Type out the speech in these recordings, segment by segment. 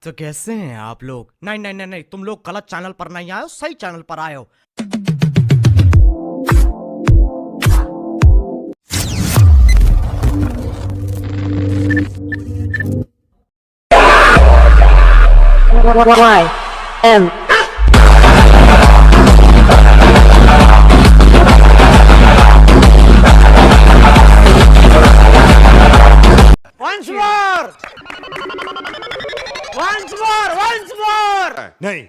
तो कैसे हैं आप लोग? नहीं नहीं नहीं नहीं, तुम लोग गलत चैनल पर नहीं आए हो, सही चैनल पर आए हो। YM Once more! नहीं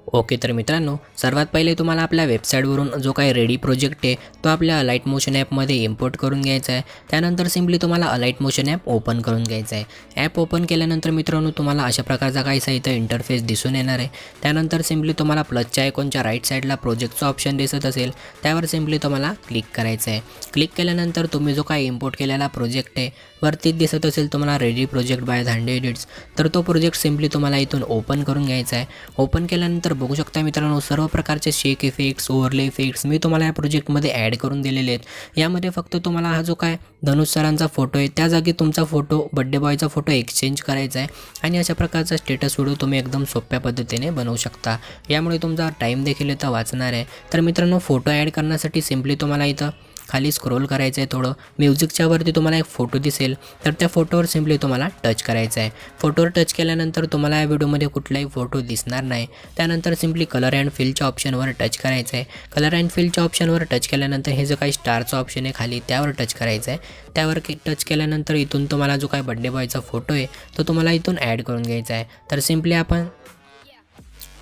ओके, तर मित्रांनो, सर्वात पहिले तुम्हाला आपल्या वेबसाईटवरून जो काही रेडी प्रोजेक्ट आहे तो आपल्या अलाइट मोशन ॲपमध्ये इम्पोर्ट करून घ्यायचा आहे। त्यानंतर सिम्पली तुम्हाला अलाइट मोशन ॲप ओपन करून घ्यायचा आहे। ॲप ओपन केल्यानंतर मित्रांनो तुम्हाला अशा प्रकारचा काहीसा इथं इंटरफेस दिसून येणार आहे। त्यानंतर सिम्पली तुम्हाला प्लसच्या आयकॉनच्या राईट साईडला प्रोजेक्टचा ऑप्शन दिसत असेल, त्यावर सिम्पली तुम्हाला क्लिक करायचं आहे। क्लिक केल्यानंतर तुम्ही जो काही इम्पोर्ट केलेला प्रोजेक्ट आहे वरती दिसत असेल तुम्हाला ready project by Dhande edits, तर तो प्रोजेक्ट सिम्पली तुम्हाला इथून ओपन करून घ्यायचा आहे। ओपन केल्यानंतर बघू शकता मित्रांनो सर्व प्रकारचे शेक इफेक्ट्स, ओव्हरले इफेक्ट्स मी तुम्हाला या प्रोजेक्टमध्ये ॲड करून दिलेले आहेत। यामध्ये फक्त तुम्हाला हा जो काय धनुष सरांचा फोटो आहे त्या जागी तुमचा फोटो, बर्थडे बॉयचा फोटो एक्सचेंज करायचा आहे आणि अशा प्रकारचा स्टेटस व्हिडिओ तुम्ही एकदम सोप्या पद्धतीने बनवू शकता। यामुळे तुमचा टाईम देखील इथं वाचणार आहे। तर मित्रांनो, फोटो ॲड करण्यासाठी सिम्पली तुम्हाला इथं खाली स्क्रोल करायचं आहे, थोडं म्युझिकच्या वरती तुम्हाला एक फोटो दिसेल, तर त्या फोटोवर सिम्पली तुम्हाला टच करायचं आहे। फोटोवर टच केल्यानंतर तुम्हाला या व्हिडिओमध्ये कुठलाही फोटो दिसणार नाही। त्यानंतर सिम्पली कलर अँड फिलच्या ऑप्शनवर टच करायचं आहे। कलर अँड फिलच्या ऑप्शनवर टच केल्यानंतर हे जो काही स्टारचा ऑप्शन आहे खाली त्यावर टच करायचं आहे। त्यावर टच केल्यानंतर इथून तुम्हाला जो काही बर्थडे बॉयचा फोटो आहे तो तुम्हाला इथून ॲड करून घ्यायचा आहे। तर सिम्पली आपण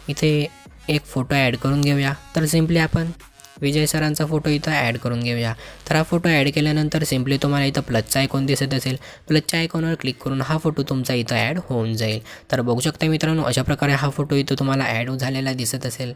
इथे एक फोटो ॲड करून घेऊया। तर सिम्पली आपण विजय सरांचा फोटो इथं ॲड करून घेऊया। तर हा फोटो ॲड केल्यानंतर सिम्पली तुम्हाला इथं प्लसचा आयकॉन दिसत असेल, प्लसच्या आयकॉनवर क्लिक करून हा फोटो तुमचा इथं ॲड होऊन जाईल। तर बघू शकता मित्रांनो, अशा प्रकारे हा फोटो इथं तुम्हाला ॲड झालेला दिसत असेल।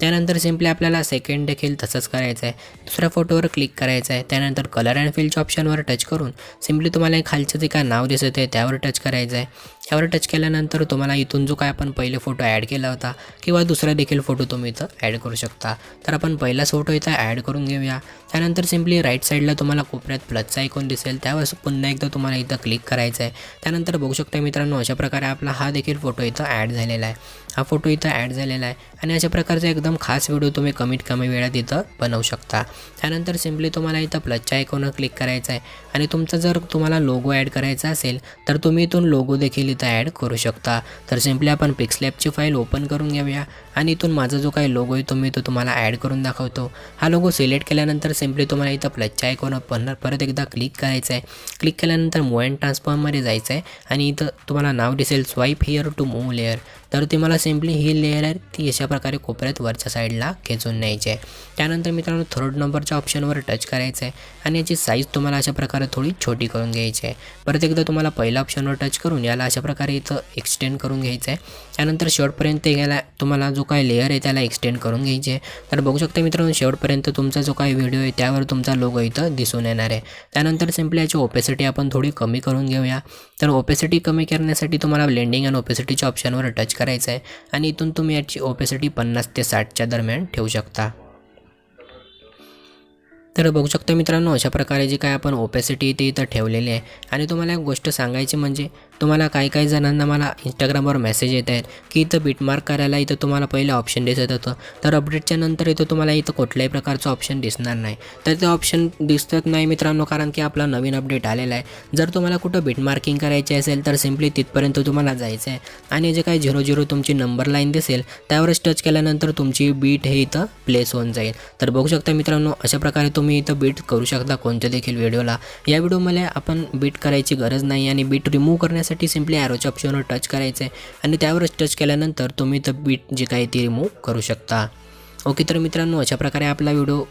त्यानंतर सिम्पली आपल्याला सेकंड देखील तसंच करायचं आहे। दुसऱ्या फोटोवर क्लिक करायचं आहे। त्यानंतर कलर अँड फिलच्या ऑप्शनवर टच करून सिम्पली तुम्हाला खालचं जे काय नाव दिसत आहे त्यावर टच करायचं आहे। यावर टच केल्यानंतर तुम्हाला इथून जो काय आपण पहिले फोटो ॲड केला होता किंवा दुसरा देखील फोटो तुम्ही इथं ॲड करू शकता। तर आपण पहिलाच फोटो इथं ॲड करून घेऊया। त्यानंतर सिम्पली राईट साईडला तुम्हाला कोपऱ्यात प्लसचा आयकॉन दिसेल, त्यावर पुन्हा एकदा तुम्हाला इथं क्लिक करायचं आहे। त्यानंतर बघू शकता मित्रांनो, अशा प्रकारे आपला हा देखील फोटो इथं ॲड झालेला आहे। हा फोटो इथं ॲड झालेला आहे आणि अशा प्रकारचा एकदम खास व्हिडिओ तुम्ही कमीत कमी वेळात इथं बनवू शकता। त्यानंतर सिम्पली तुम्हाला इथं प्लसच्या आयकॉनवर क्लिक करायचं आहे आणि तुमचा जर तुम्हाला लोगो ॲड करायचा असेल तर तुम्ही इथून लोगो देखील इथं ॲड करू शकता। तर सिम्पली आपण पिक्सलॅबची फाईल ओपन करून घेऊया आणि इथून माझा जो काही लोगो आहे तो मी तो तुम्हाला ॲड करून दाखवतो। हा लोगो सिलेक्ट केल्यानंतर सिम्पली तुम्हाला इथं प्लसच्या आयकॉनवर परत एकदा क्लिक करायचं आहे। क्लिक केल्यानंतर मूव अँड ट्रान्सफॉर्ममध्ये जायचं आहे आणि इथं तुम्हाला नाव दिसेल swipe here to move layer, तर तुम्हाला सिम्पली ही लेअर आहे ती अशा प्रकारे कोपऱ्यात वरच्या साईडला खेचून न्यायची आहे। त्यानंतर मित्रांनो थर्ड नंबरच्या ऑप्शनवर टच करायचं आहे आणि याची साईज तुम्हाला अशा प्रकारे थोडी छोटी करून घ्यायची आहे। परत एकदा तुम्हाला पहिल्या ऑप्शनवर टच करून याला अशा प्रकारे इथं एक्सटेंड करून घ्यायचं आहे। त्यानंतर शेवटपर्यंत याला तुम्हाला जो काही लेअर आहे त्याला एक्सटेंड करून घ्यायची आहे। तर बघू शकता मित्रांनो, शेवटपर्यंत तुमचा जो काही व्हिडिओ आहे त्यावर तुमचा लोगो इथं दिसून येणार आहे। त्यानंतर सिम्पली याची ओपेसिटी आपण थोडी कमी करून घेऊया। तर ओपेसिटी कमी करण्यासाठी तुम्हाला ब्लेंडिंग अँड ओपेसिटीच्या ऑप्शनवर टच करायचं आहे आणि इथून तुम्ही याची ओपेसिटी 50 ते 60च्या दरम्यान ठेवू शकता। तर बघू शकता मित्रांनो, अशा प्रकारे जी काय आपण ओपेसिटी ते इथं ठेवलेली आहे। आणि तुम्हाला एक गोष्ट सांगायची म्हणजे तुम्हाला काही जणांना मला इंस्टाग्रामवर मेसेज येत आहेत की इथं बिटमार्क करायला इथं तुम्हाला पहिले ऑप्शन दिसत होतं, तर अपडेटच्या नंतर इथं तुम्हाला इथं कुठल्याही प्रकारचं ऑप्शन दिसणार नाही। तर ते ऑप्शन दिसत नाही मित्रांनो, कारण की आपला नवीन अपडेट आलेला आहे। जर तुम्हाला कुठं बिटमार्किंग करायची असेल तर सिम्पली तिथपर्यंत तुम्हाला जायचं आहे आणि जे काही 00 तुमची नंबर लाईन दिसेल त्यावरच टच केल्यानंतर तुमची बीट हे इथं प्लेस होऊन जाईल। तर बघू शकता मित्रांनो, अशा प्रकारे तुम्ही इथं बीट करू शकता कोणत्या देखील व्हिडिओला। या व्हिडिओमध्ये आपण बीट करायची गरज नाही आणि बीट रिमूव्ह करण्यासाठी सिम्पली ॲरोच्या ऑप्शनवर टच करायचं आहे आणि त्यावरच टच केल्यानंतर तुम्ही इथं बीट जी काही ती रिमूव्ह करू शकता। ओके, तर मित्रांनो अशा प्रकारे आपला व्हिडिओ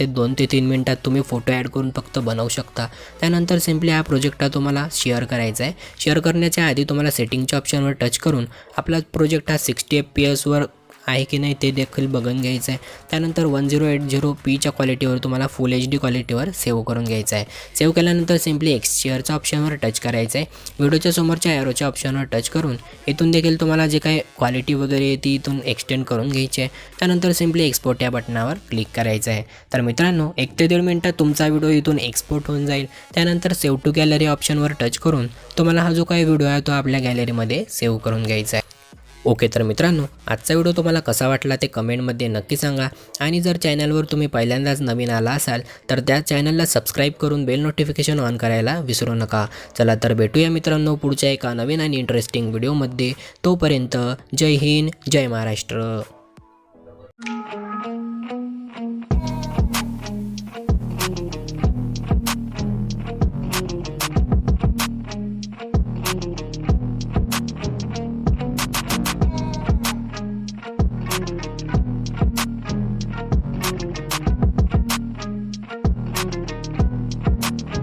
2 ते 3 मिनिटात तुम्ही फोटो ॲड करून फक्त बनवू शकता। त्यानंतर सिम्पली हा प्रोजेक्ट तुम्हाला शेअर करायचा आहे। शेअर करण्याच्या आधी तुम्हाला सेटिंगच्या ऑप्शनवर टच करून आपला प्रोजेक्ट हा 60 FPS वर आहे की नाही ते देखील बघून घ्यायचं आहे. त्यानंतर 1080p क्वालिटीवर तुम्हाला फुल HD क्वालिटीवर सेव्ह करून घ्यायचं आहे. सेव्ह केल्यानंतर सिम्पली एक्सचेअरच्या ऑप्शनवर टच करायचं आहे. व्हिडिओच्या समोरच्या ॲरोच्या ऑप्शनवर टच करून इथून देखील तुम्हाला जे काही क्वालिटी वगैरे ती इथून एक्सटेंड करून घ्यायची आहे. त्यानंतर सिम्पली एक्सपोर्ट या बटनावर क्लिक करायचं आहे. तर मित्रांनो 1 ते 1.5 मिनिटात तुमचा व्हिडिओ इथून एक्सपोर्ट होऊन जाईल. त्यानंतर सेव्ह टू गॅलरी ऑप्शनवर टच करून तुम्हाला हा जो काही व्हिडिओ आहे तो आपल्या गॅलरीमध्ये सेव्ह करून घ्यायचा आहे. ओके, तर मित्रांनो आजचा व्हिडिओ तुम्हाला कसा वाटला ते कमेंटमध्ये नक्की सांगा. आणि जर चॅनलवर तुम्ही पहिल्यांदाच नवीन आला असाल तर त्या चॅनलला सबस्क्राईब करून बेल नोटिफिकेशन ऑन करायला विसरू नका. चला तर भेटूया मित्रांनो पुढच्या एका नवीन आणि इंटरेस्टिंग व्हिडिओमध्ये. तोपर्यंत जय हिंद, जय महाराष्ट्र.